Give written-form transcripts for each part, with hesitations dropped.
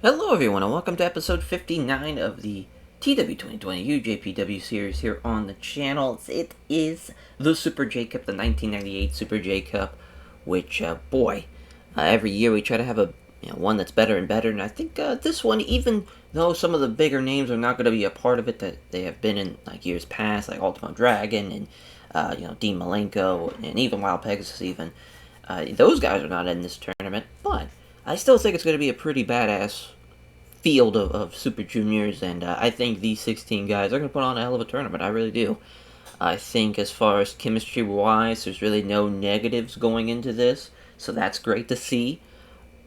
Hello everyone and welcome to episode 59 of the TEW 2020 UJPW series here on the channel. It is the Super J Cup, the 1998 Super J Cup, which, every year we try to have one that's better and better, and I think this one, even though some of the bigger names are not going to be a part of it that they have been in like years past, like Ultimo Dragon and Dean Malenko and even Wild Pegasus even, those guys are not in this tournament, but I still think it's going to be a pretty badass field of Super Juniors, and I think these 16 guys are going to put on a hell of a tournament. I really do. I think as far as chemistry-wise, there's really no negatives going into this, so that's great to see.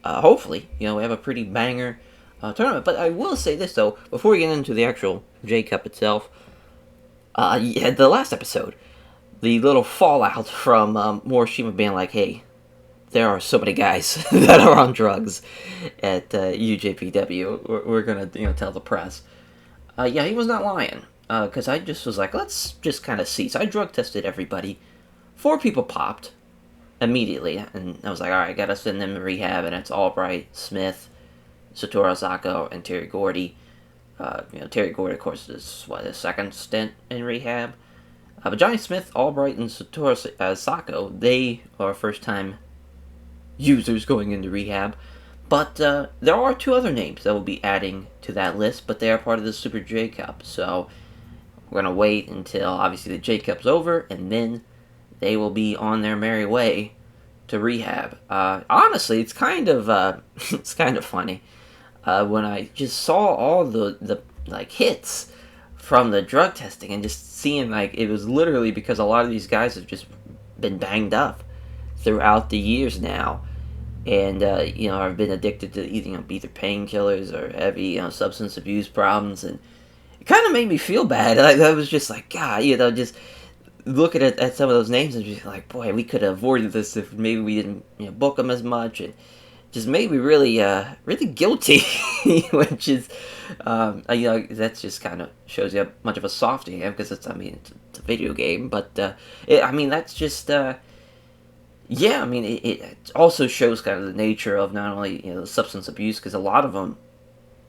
Hopefully, we have a pretty banger tournament. But I will say this, though, before we get into the actual J Cup itself, the last episode, the little fallout from Morishima being like, hey, there are so many guys that are on drugs at UJPW. We're gonna tell the press. Yeah, he was not lying. Because I just was like, let's just kind of see. So I drug tested everybody. 4 people popped immediately, and I was like, all right, gotta send them to rehab. And it's Albright, Smith, Satoru Asako, and Terry Gordy. Terry Gordy, of course, is his second stint in rehab. But Johnny Smith, Albright, and Satoru Asako, they are first time users going into rehab. But there are 2 other names that will be adding to that list, but they are part of the Super J Cup. So we're going to wait until, obviously, the J Cup's over, and then they will be on their merry way to rehab. Honestly, it's kind of it's kind of funny when I just saw all the hits from the drug testing and just seeing it was literally because a lot of these guys have just been banged up throughout the years now, and I've been addicted to either painkillers or heavy substance abuse problems, and it kind of made me feel bad. I was just like, God, just looking at some of those names and just like, boy, we could have avoided this if maybe we didn't book them as much, and just made me really really guilty, which is that's just kind of shows you how much of a softie I am, because it's a video game, but that's just. It also shows kind of the nature of not only the substance abuse, because a lot of them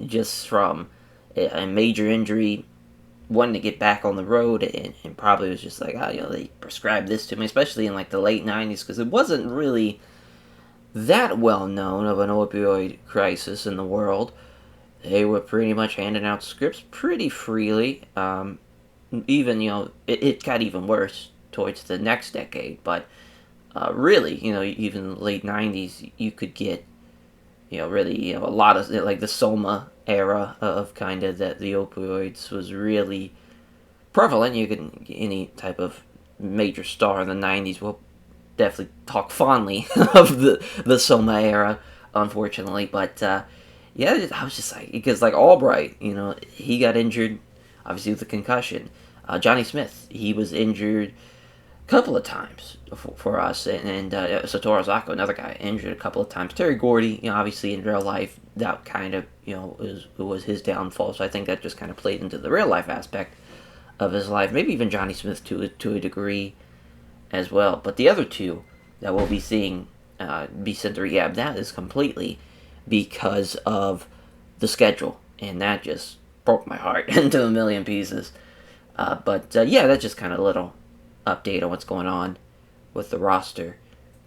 just from a major injury, wanting to get back on the road, and probably was just like, they prescribed this to me, especially in the late 90s, because it wasn't really that well known of an opioid crisis in the world. They were pretty much handing out scripts pretty freely. Even it got even worse towards the next decade, but really, even late 90s, you could get, really, a lot of, the Soma era of kind of that the opioids was really prevalent. You could, any type of major star in the 90s will definitely talk fondly of the Soma era, unfortunately. But, I was just like, because, Albright, he got injured, obviously, with a concussion. Johnny Smith, he was injured couple of times for us, and Satoru Asako, another guy, injured a couple of times. Terry Gordy, obviously in real life, that kind of, was his downfall, so I think that just kind of played into the real life aspect of his life. Maybe even Johnny Smith to a degree as well. But the other 2 that we'll be seeing be sent to rehab, that is completely because of the schedule, and that just broke my heart into a million pieces. That's just kind of a little update on what's going on with the roster.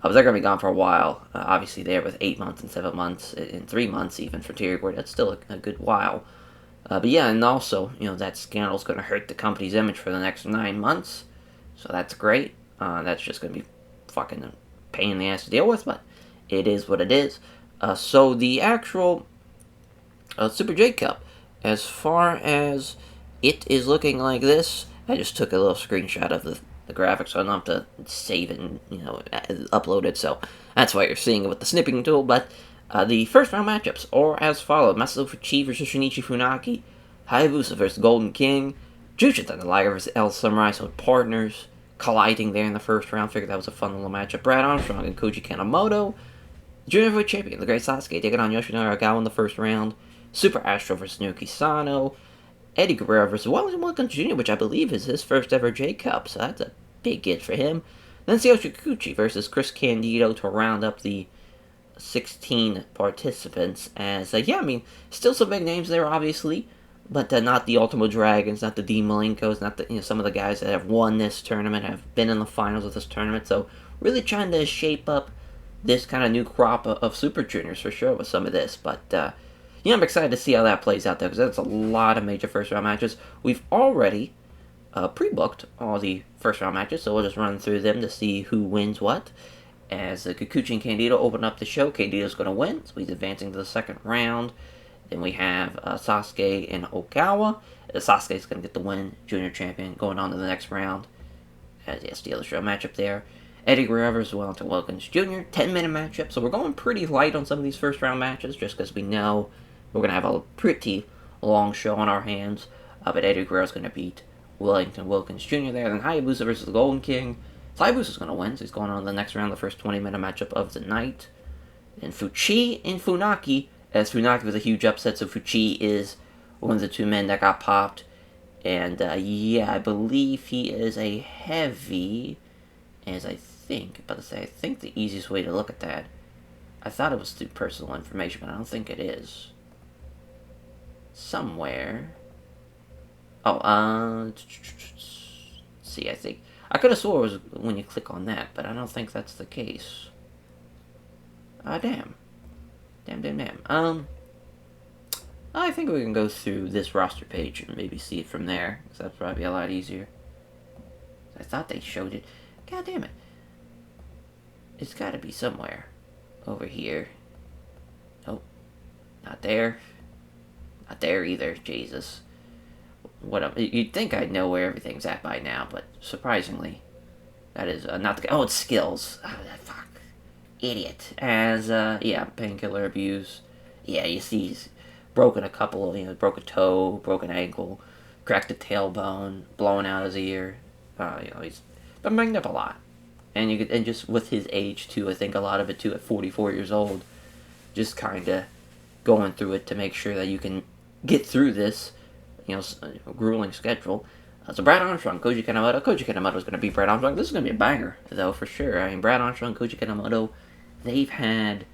They're going to be gone for a while. Obviously, there with 8 months and 7 months and 3 months even for Terry Gordy. That's still a good while. And also, that scandal's going to hurt the company's image for the next 9 months. So that's great. That's just going to be fucking a pain in the ass to deal with, but it is what it is. So the actual Super J Cup, as far as it is looking like this, I just took a little screenshot of the graphics, so I don't have to save it and upload it, so that's why you're seeing it with the snipping tool. But the first round matchups are as follows: Masato Fuchi versus Shinichi Funaki, Hayabusa versus Golden King, Jushin Thunder Liger versus El Samurai, so partners colliding there in the first round. Figured that was a fun little matchup. Brad Armstrong and Koji Kanemoto, Junior Heavyweight Champion, the Great Sasuke, taking on Yoshinori Ogawa in the first round. Super Astro versus Naoki Sano, Eddie Guerrero versus Wellington Wilkins Jr., which I believe is his first ever J Cup, so that's a big get for him. Then Tsuyoshi Kikuchi versus Chris Candido to round up the 16 participants. As yeah, I mean, still some big names there, obviously, but not the Ultimo Dragons, not the Dean Malenkos, not the some of the guys that have won this tournament, have been in the finals of this tournament. So really trying to shape up this kind of new crop of Super Juniors for sure with some of this. But I'm excited to see how that plays out there because that's a lot of major first round matches. We've already pre-booked all the first round matches, so we'll just run through them to see who wins what. As Kikuchi and Candido open up the show, Candido's going to win, so he's advancing to the second round. Then we have Sasuke and Okawa. Sasuke's going to get the win, junior champion, going on to the next round. Yes, the other show matchup there. Eddie Guerrero versus Wellington Wilkins Jr. 10-minute matchup, so we're going pretty light on some of these first round matches just because we know we're going to have a pretty long show on our hands. But Eddie Guerrero's going to beat Wellington Wilkins Jr. there. Then Hayabusa versus the Golden King. So Hayabusa's going to win, so he's going on to the next round, the first 20-minute matchup of the night. Then Fuchi and Funaki, as Funaki was a huge upset, so Fuchi is one of the two men that got popped. And I believe he is a heavy, as I think the easiest way to look at that, I thought it was through personal information, but I don't think it is. Somewhere. Let's see, I think. I could have swore it was when you click on that, but I don't think that's the case. Damn. I think we can go through this roster page and maybe see it from there, because that's probably a lot easier. I thought they showed it. God damn it. It's got to be somewhere. Over here. Nope. Not there. Not there either. Jesus. You'd think I'd know where everything's at by now, but surprisingly, that is not the... Oh, it's skills. Oh, fuck. Idiot. As, painkiller abuse. Yeah, you see he's broken a couple of, broke a toe, broken ankle, cracked a tailbone, blown out his ear. He's been banged up a lot. And just with his age, too, I think a lot of it, too, at 44 years old, just kind of going through it to make sure that you can get through this, grueling schedule. So Brad Armstrong, Koji Kanemoto. Koji Kanemoto's going to beat Brad Armstrong. This is going to be a banger, though, for sure. I mean, Brad Armstrong, Koji Kanemoto, they've had,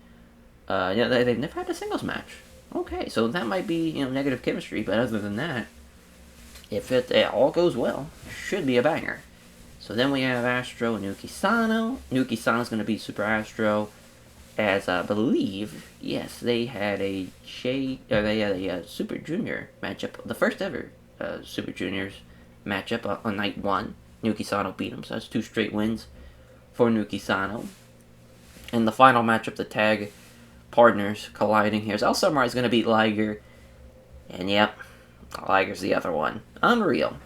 they've never had a singles match. Okay, so that might be, negative chemistry, but other than that, if it all goes well, should be a banger. So then we have Astro and Nuki Sano. Nuki Sano's going to beat Super Astro, as I believe, yes, they had a Super Junior matchup, the first ever Super Juniors matchup on night one. Nuki Sano beat him, so that's 2 straight wins for Nuki Sano. And the final matchup, the tag partners colliding here. So El Samurai is going to beat Liger, and yep, Liger's the other one. Unreal.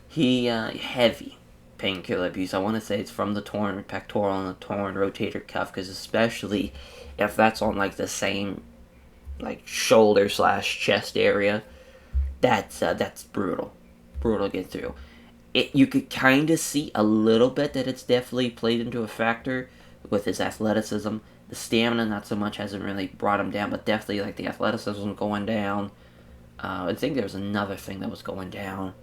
He heavy painkiller abuse. I want to say it's from the torn pectoral and the torn rotator cuff, because especially if that's on the same shoulder / chest area, that's brutal to get through. You could kind of see a little bit that it's definitely played into a factor with his athleticism. The stamina not so much, hasn't really brought him down, but definitely the athleticism going down. I think there was another thing that was going down.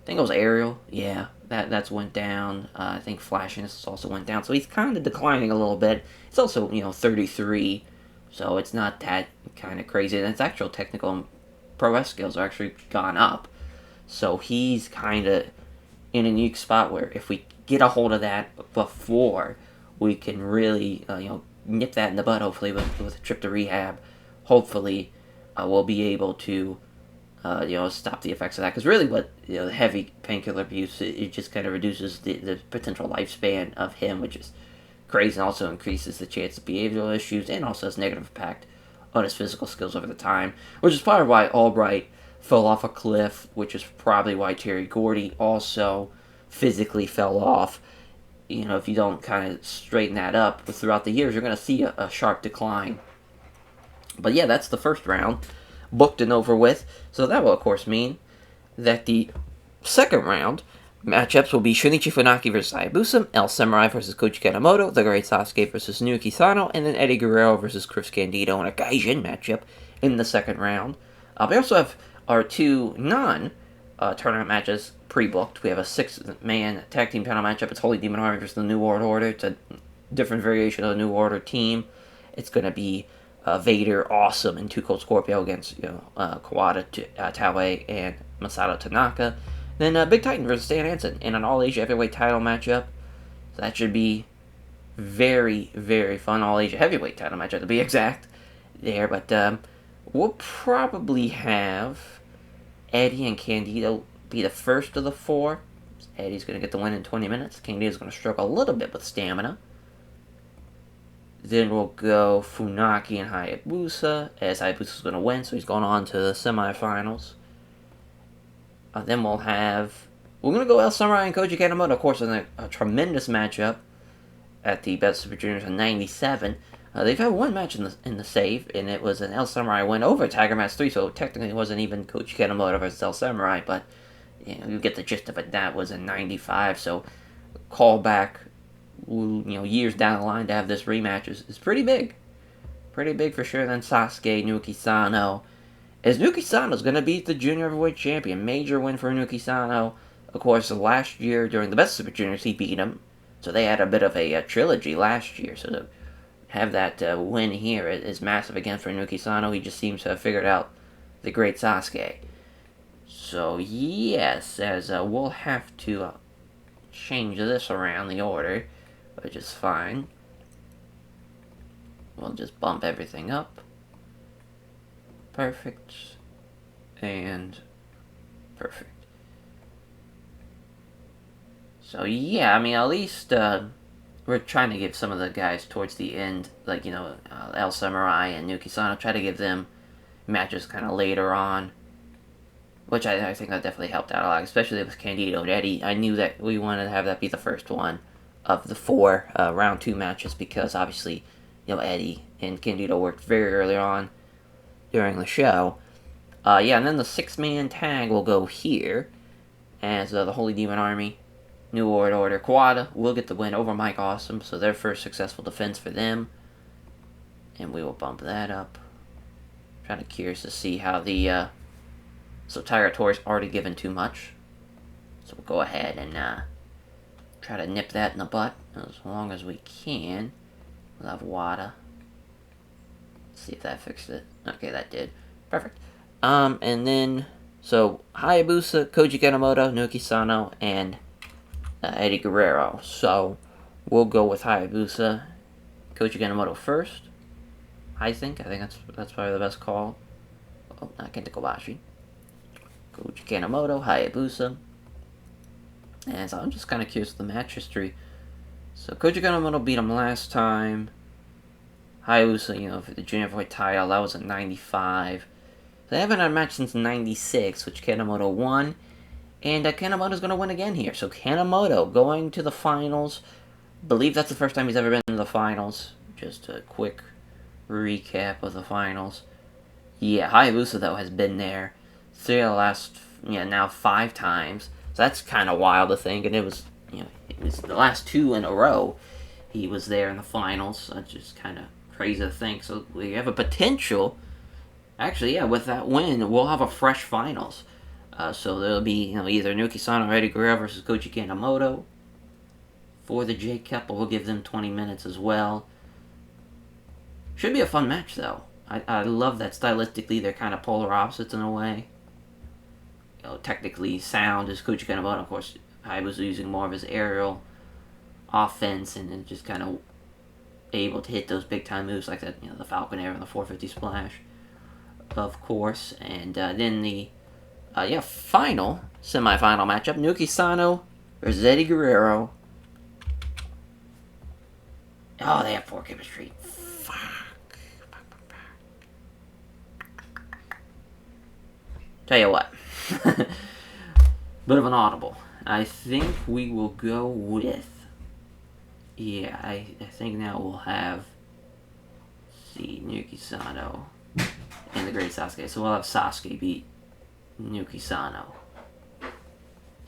I think it was aerial. Yeah, that's went down. I think flashiness also went down. So he's kind of declining a little bit. It's also, 33, so it's not that kind of crazy. And his actual technical and prowess skills are actually gone up. So he's kind of in a unique spot where if we get a hold of that before we can really, nip that in the bud, hopefully, with a trip to rehab, hopefully we'll be able to stop the effects of that. Because really what, the heavy painkiller abuse, it just kind of reduces the potential lifespan of him, which is crazy, and also increases the chance of behavioral issues, and also has negative impact on his physical skills over the time, which is part of why Albright fell off a cliff, which is probably why Terry Gordy also physically fell off. If you don't kind of straighten that up throughout the years, you're going to see a sharp decline. But yeah, that's the first round, booked and over with. So that will, of course, mean that the second round matchups will be Shunichi Funaki versus Hayabusa, El Samurai versus Koji Kanemoto, The Great Sasuke versus Nuki Sano, and then Eddie Guerrero versus Chris Candido in a Gaijin matchup in the second round. We also have our 2 non-tournament matches pre-booked. We have a 6-man tag team panel matchup. It's Holy Demon Army versus the New World Order. It's a different variation of the New Order team. it's going to be Vader, Awesome, and Too Cold Scorpio against Kawada, Taue, and Masato Tanaka. Then Big Titan versus Stan Hansen in an All Asia Heavyweight title matchup. So that should be very, very fun. All Asia Heavyweight title matchup to be exact there. But we'll probably have Eddie and Candido be the first of the four. Eddie's going to get the win in 20 minutes. Candido's going to struggle a little bit with stamina. Then we'll go Funaki and Hayabusa, as Hayabusa's going to win, so he's going on to the semifinals. Then we're going to go El Samurai and Koji Kanemoto, of course, in a tremendous matchup at the Best Super Juniors in 97. They've had one match in the save, and it was an El Samurai win over Tiger Mask 3, so technically it wasn't even Koji Kanemoto versus El Samurai, but you get the gist of it. That was in 95, so call back years down the line to have this rematch is pretty big. Pretty big for sure. Then Sasuke, Nuki Sano. As Nuki Sano's going to beat the Junior Heavyweight Champion. Major win for Nuki Sano. Of course, last year during the Best Super Juniors, he beat him. So they had a bit of a trilogy last year. So to have that win here is massive again for Nuki Sano. He just seems to have figured out the great Sasuke. So yes, as we'll have to change this around the order, which is fine. We'll just bump everything up. Perfect. And perfect. So yeah, I mean, at least we're trying to give some of the guys towards the end, like, El Samurai and Nuki Sano, try to give them matches kind of later on. Which I think that definitely helped out a lot, especially with Candido and Eddie. I knew that we wanted to have that be the first one of the 4 round 2 matches, because obviously, Eddie and Candido worked very early on during the show. And then the 6-man tag will go here as the Holy Demon Army, New World Order. Kawada will get the win over Mike Awesome, so their first successful defense for them. And we will bump that up. Kind of curious to see how the... So Tiger Tor's already given too much. So we'll go ahead and try to nip that in the butt as long as we can. We'll have Wada. Let's see if that fixed it. Okay, that did. Perfect. And then, so Hayabusa, Koji Kanemoto, Nuki Sano, and Eddie Guerrero. So we'll go with Hayabusa, Koji Kanemoto first. I think that's probably the best call. Oh, not Kenta Kobashi. Koji Kanemoto, Hayabusa. And so I'm just kind of curious of the match history. So Koji Kanemoto beat him last time. Hayabusa, for the junior heavyweight title, that was in 95. They haven't had a match since 96, which Kanemoto won. And Kanemoto's going to win again here. So Kanemoto going to the finals. I believe that's the first time he's ever been to the finals. Just a quick recap of the finals. Yeah, Hayabusa, though, has been there 3 of the last, now 5 times. So that's kind of wild to think. And it was the last 2 in a row he was there in the finals. That's just kind of crazy to think. So we have a potential. Actually, yeah, with that win, we'll have a fresh finals. So there'll be, either Nuki Sano or Eddie Guerrero versus Koji Kanemoto. For the J Cup, we'll give them 20 minutes as well. Should be a fun match, though. I love that stylistically they're kind of polar opposites in a way. Technically sound is Koji Kanemoto. Of course, Hayabusa using more of his aerial offense and just kind of able to hit those big-time moves like that, the Falcon Air and the 450 Splash, of course. And then the final semifinal matchup, Nuki Sano versus Eddie Guerrero. Oh, they have poor chemistry. Tell you what. Bit of an audible. I think we will go with... Yeah, I think now we'll have... Nuki Sano and the Great Sasuke. So we'll have Sasuke beat Nuki Sano.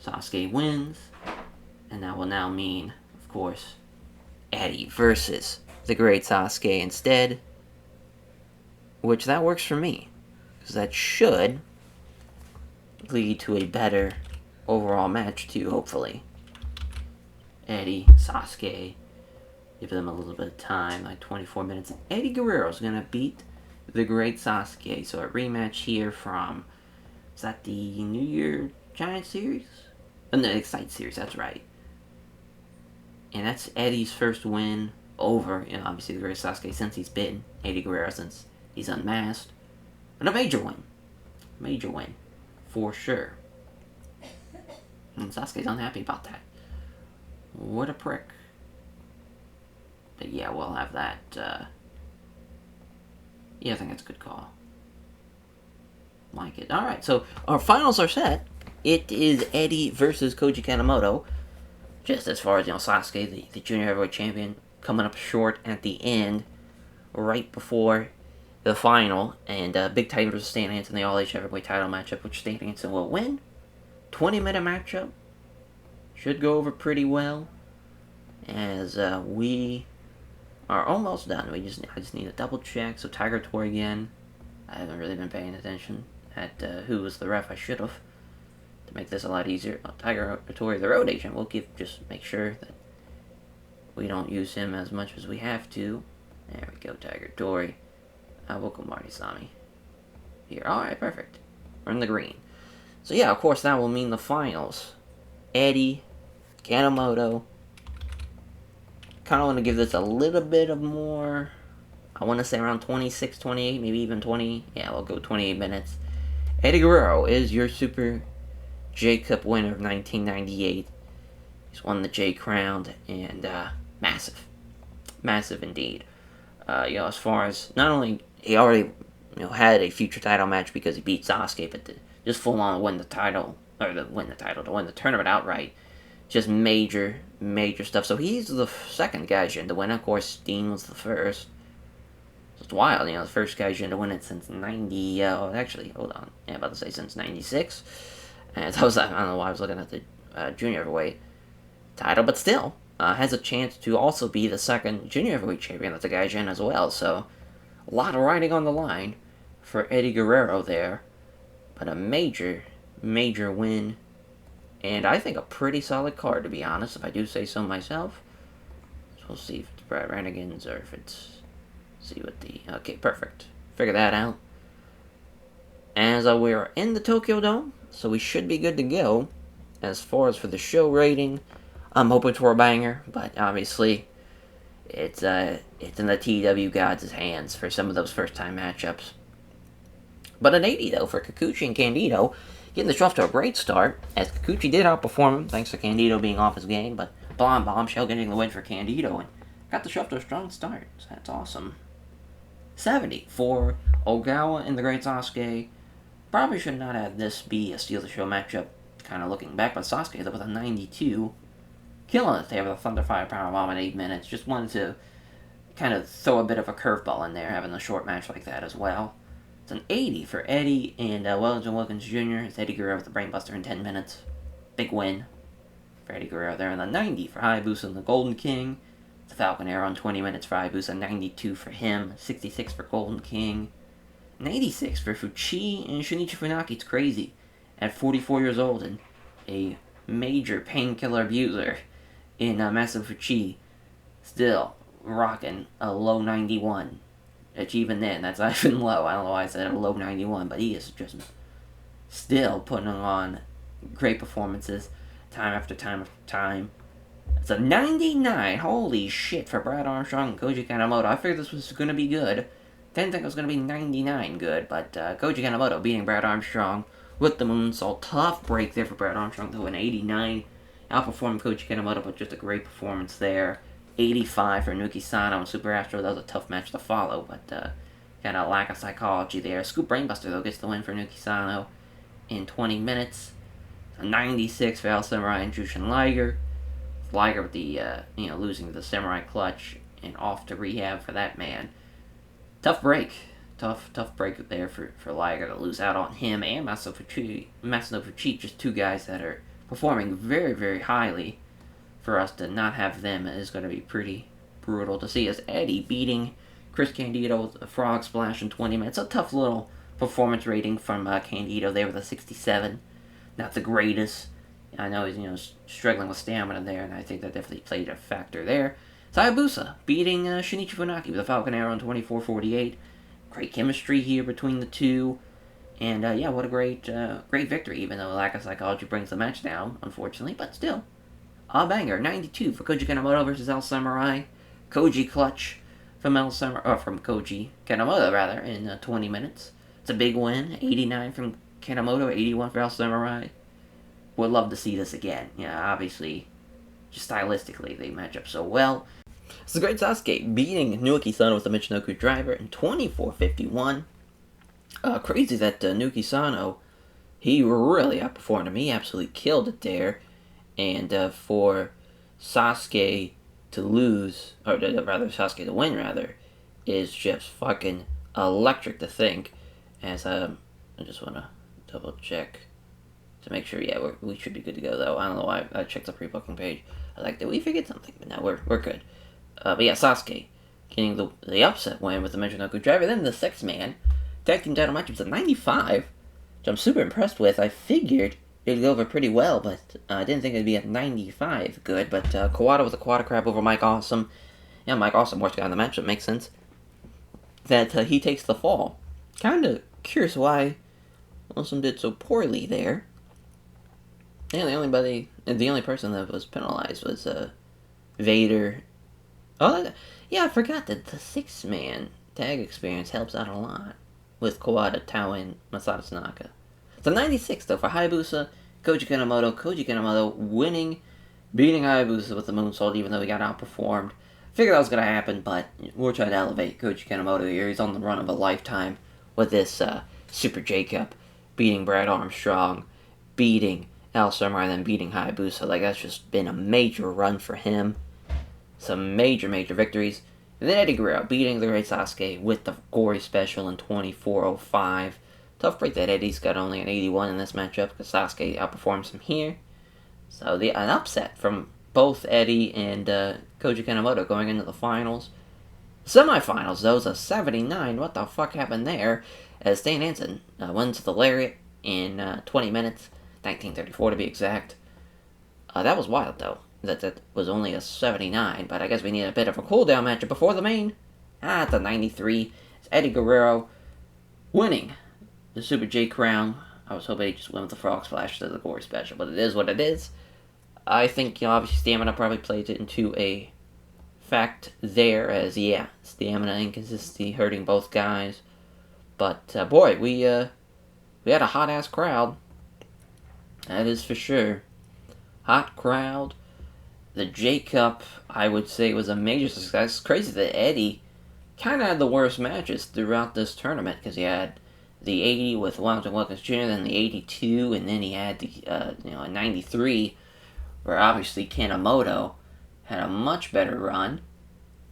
Sasuke wins. And that will now mean, of course, Eddie versus the Great Sasuke instead. Which that works for me. Because that should lead to a better overall match too, hopefully. Eddie, Sasuke Give them a little bit of time, like 24 minutes. Eddie Guerrero's gonna beat the Great Sasuke. So a rematch here from, is that the New Year Giant Series? Oh, no, Excite Series, that's right. And that's Eddie's first win over, obviously the Great Sasuke since he's been Eddie Guerrero, since he's unmasked. But a major win. Major win. For sure. And Sasuke's unhappy about that. What a prick. But yeah, we'll have that. Yeah, I think that's a good call. Like it. Alright, so our finals are set. It is Eddie versus Koji Kanemoto. Just as far as, Sasuke, the junior heavyweight champion, coming up short at the end, right before the final. And Big Titan versus Stan Hansen, the All-Age heavyweight title matchup, which Stan Hansen will win. 20-minute matchup. Should go over pretty well. As we are almost done. I just need to double check. So Tiger Tour again. I haven't really been paying attention at who was the ref. I should have, to make this a lot easier. Tiger Tour, the road agent. We'll just make sure that we don't use him as much as we have to. There we go, Tiger Tory. We'll go Marty Sami here. Alright, perfect. We're in the green. So yeah, of course that will mean the finals. Eddie, Kanemoto. Kind of want to give this a little bit of more. I want to say around 26, 28, maybe even 20. Yeah, we'll go 28 minutes. Eddie Guerrero is your Super J Cup winner of 1998. He's won the J Crown, and massive. Massive indeed. As far as, not only he already had a future title match because he beat Sasuke, but just full on win the title, to win the tournament outright. Just major stuff. So he's the second Gaijin to win. Of course, Dean was the first. So it's wild, the first Gaijin to win it since 90. Actually, hold on. Yeah, about to say since 96. And I don't know why I was looking at the junior heavyweight title, but still has a chance to also be the second junior heavyweight champion. That's a Gaijin as well. So a lot of riding on the line for Eddie Guerrero there, but a major win. And I think a pretty solid card, to be honest, if I do say so myself. So we'll see if it's Brad Rannigan's or if it's... See what the... Okay, perfect. Figure that out. As we're in the Tokyo Dome, so we should be good to go. As far as for the show rating, I'm hoping for a banger, but obviously it's in the TEW gods' hands for some of those first-time matchups. But an 80, though, for Kikuchi and Candido. Getting the show off to a great start, as Kikuchi did outperform him, thanks to Candido being off his game, but Blonde Bombshell getting the win for Candido, and got the show off to a strong start, so that's awesome. 70 for Ogawa and the Great Sasuke. Probably should not have this be a Steal the Show matchup, kind of looking back, but Sasuke, though, with a 92. Killing it there with a Thunderfire Powerbomb at 8 minutes. Just wanted to kind of throw a bit of a curveball in there, having a short match like that as well. It's an 80 for Eddie and Wellington Wilkins Jr. It's Eddie Guerrero with the Brainbuster in 10 minutes. Big win for Eddie Guerrero there. And the 90 for Hayabusa and the Golden King. The Falcon Arrow in 20 minutes for Hayabusa. 92 for him. 66 for Golden King. And 86 for Fuchi and Shinichi Funaki. It's crazy. At 44 years old and a major painkiller abuser in Masato Fuchi. Still rocking a low 91. Which even then, that's not even low. I don't know why I said a low 91, but he is just still putting on great performances time after time after time. It's a 99. Holy shit for Brad Armstrong and Koji Kanemoto. I figured this was going to be good. Didn't think it was going to be 99 good, but Koji Kanemoto beating Brad Armstrong with the moonsault. Tough break there for Brad Armstrong, though, an 89. Outperformed Koji Kanemoto, but just a great performance there. 85 for Nuki Sano and Super Astro. That was a tough match to follow, but kind of lack of psychology there. Scoop Brainbuster, though, gets the win for Nuki Sano in 20 minutes. A 96 for El Samurai and Jushin Liger. Liger with the, losing the Samurai Clutch and off to rehab for that man. Tough break. Tough break there for Liger to lose out on him and Masato Fuchi. Just two guys that are performing very, very highly. For us to not have them is going to be pretty brutal to see, as Eddie beating Chris Candido with a frog splash in 20 minutes. A tough little performance rating from Candido there with a 67. Not the greatest. I know he's struggling with stamina there, and I think that definitely played a factor there. Hayabusa beating Shinichi Funaki with a Falcon Arrow in 24:48. Great chemistry here between the two. And yeah, what a great victory, even though lack of psychology brings the match down, unfortunately, but still. A banger, 92 for Koji Kanemoto versus El Samurai. Koji clutch from Koji Kanemoto, rather, in 20 minutes. It's a big win, 89 from Kanemoto, 81 for El Samurai. Would love to see this again. Yeah, obviously, just stylistically, they match up so well. It's the Great Sasuke beating Naoki Sano with the Michinoku driver in 24:51. Crazy that Naoki Sano, he really outperformed him. He absolutely killed it there. And for Sasuke to lose, or rather Sasuke to win, rather, is just fucking electric to think. As I just want to double check to make sure, yeah, we should be good to go, though. I don't know why I checked the pre-booking page. I was like, did we forget something? But no, we're good. But yeah, Sasuke getting the upset win with the Michinoku driver. Then the sixth man tag team title match was at 95, which I'm super impressed with. I figured it'd go over pretty well, but I didn't think it'd be at 95 good. But Kawada with a Kawada crab over Mike Awesome. Yeah, Mike Awesome, worst guy in the match, that makes sense. That he takes the fall. Kind of curious why Awesome did so poorly there. Yeah, the only person that was penalized was Vader. Oh, yeah, I forgot that the six-man tag experience helps out a lot with Kawada, Tao, and Masato Tanaka. So 96, though, for Hayabusa, Koji Kanemoto winning, beating Hayabusa with the moonsault, even though he got outperformed. Figured that was going to happen, but we're trying to elevate Koji Kanemoto here. He's on the run of a lifetime with this Super J-Cup, beating Brad Armstrong, beating El Samurai, and then beating Hayabusa. Like, that's just been a major run for him. Some major victories. And then Eddie Guerrero beating the Great Sasuke with the Gory Special in 24:05. Tough break that Eddie's got only an 81 in this matchup because Sasuke outperforms him here. So an upset from both Eddie and Koji Kanemoto going into the finals. Semifinals, though, is a 79. What the fuck happened there? As Stan Hansen wins the Lariat in 20 minutes, 1934 to be exact. That was wild, though. That was only a 79, but I guess we need a bit of a cooldown matchup before the main. At the 93, it's Eddie Guerrero winning the Super J Crown. I was hoping he just went with the Frog Splash to the Gory Special, but it is what it is. I think, obviously Stamina probably plays it into a fact there, as, yeah, Stamina inconsistency hurting both guys. But, boy, we had a hot-ass crowd. That is for sure. Hot crowd. The J-Cup, I would say, was a major success. It's crazy that Eddie kind of had the worst matches throughout this tournament, because he had the 80 with Wellington Wilkins Jr., then the 82, and then he had the a 93, where obviously Kanemoto had a much better run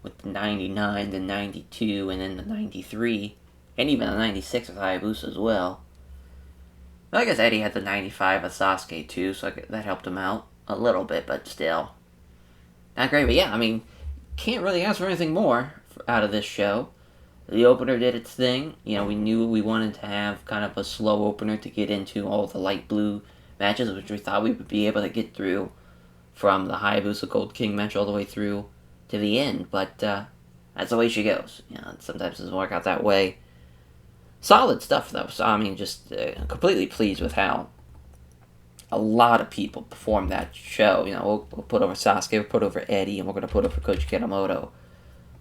with the 99, the 92, and then the 93, and even the 96 with Hayabusa as well. I guess Eddie had the 95 with Sasuke too, so that helped him out a little bit, but still. Not great, but yeah, I mean, can't really ask for anything more out of this show. The opener did its thing. We knew we wanted to have kind of a slow opener to get into all the light blue matches, which we thought we would be able to get through from the Hayabusa Gold King match all the way through to the end. But that's the way she goes. Sometimes it doesn't work out that way. Solid stuff, though. So, I mean, just completely pleased with how a lot of people performed that show. We'll put over Sasuke, we'll put over Eddie, and we're going to put over Koji Kanemoto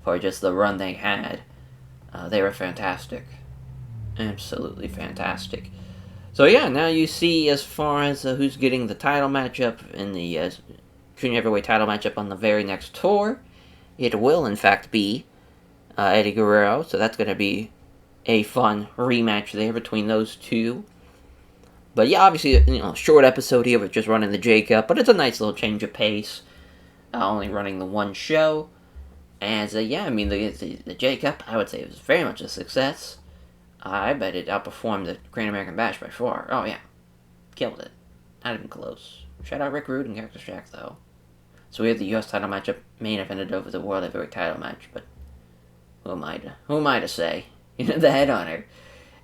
for just the run they had. They were fantastic. Absolutely fantastic. So yeah, now you see as far as who's getting the title matchup in the Junior Heavyweight title matchup on the very next tour. It will, in fact, be Eddie Guerrero, so that's going to be a fun rematch there between those two. But yeah, obviously, short episode here with just running the J-Cup, but it's a nice little change of pace. Only running the one show. As, yeah, I mean, the J-Cup, I would say, was very much a success. I bet it outperformed the Great American Bash by far. Oh, yeah. Killed it. Not even close. Shout out Rick Rude and Cactus Jack, though. So we have the U.S. title matchup main evented over the World Heavyweight title match, but who am I to say? The headhunter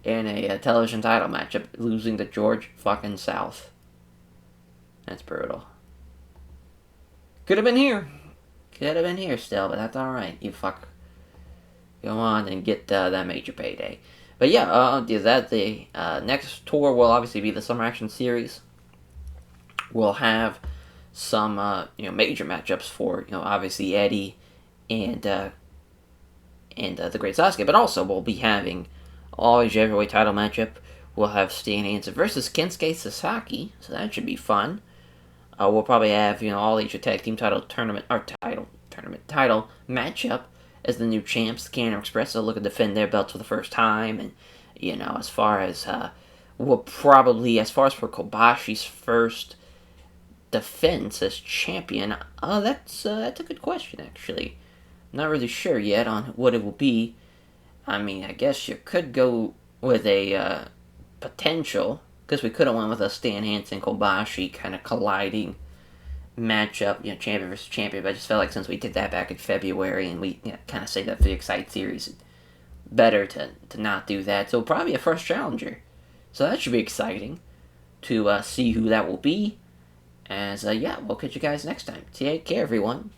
in a television title matchup, losing to George fucking South. That's brutal. Could have been here. Should have been here still, but that's alright. You fuck. Go on and get that major payday. But yeah, that the next tour will obviously be the Summer Action Series. We'll have some major matchups for obviously Eddie and the Great Sasuke, but also we'll be having always your heavyweight title matchup. We'll have Stan Hansen versus Kensuke Sasaki, so that should be fun. We'll probably have all Asia Tag Team title tournament title matchup as the new champs, the Canada Express, will look to defend their belts for the first time, and as far as for Kobashi's first defense as champion, that's a good question actually. Not really sure yet on what it will be. I mean, I guess you could go with a potential, because we could have went with a Stan Hansen Kobashi kind of colliding matchup, champion versus champion. But I just felt like since we did that back in February and we kind of saved that for the Excite series, better to not do that. So probably a first challenger. So that should be exciting to see who that will be. As we'll catch you guys next time. Take care, everyone.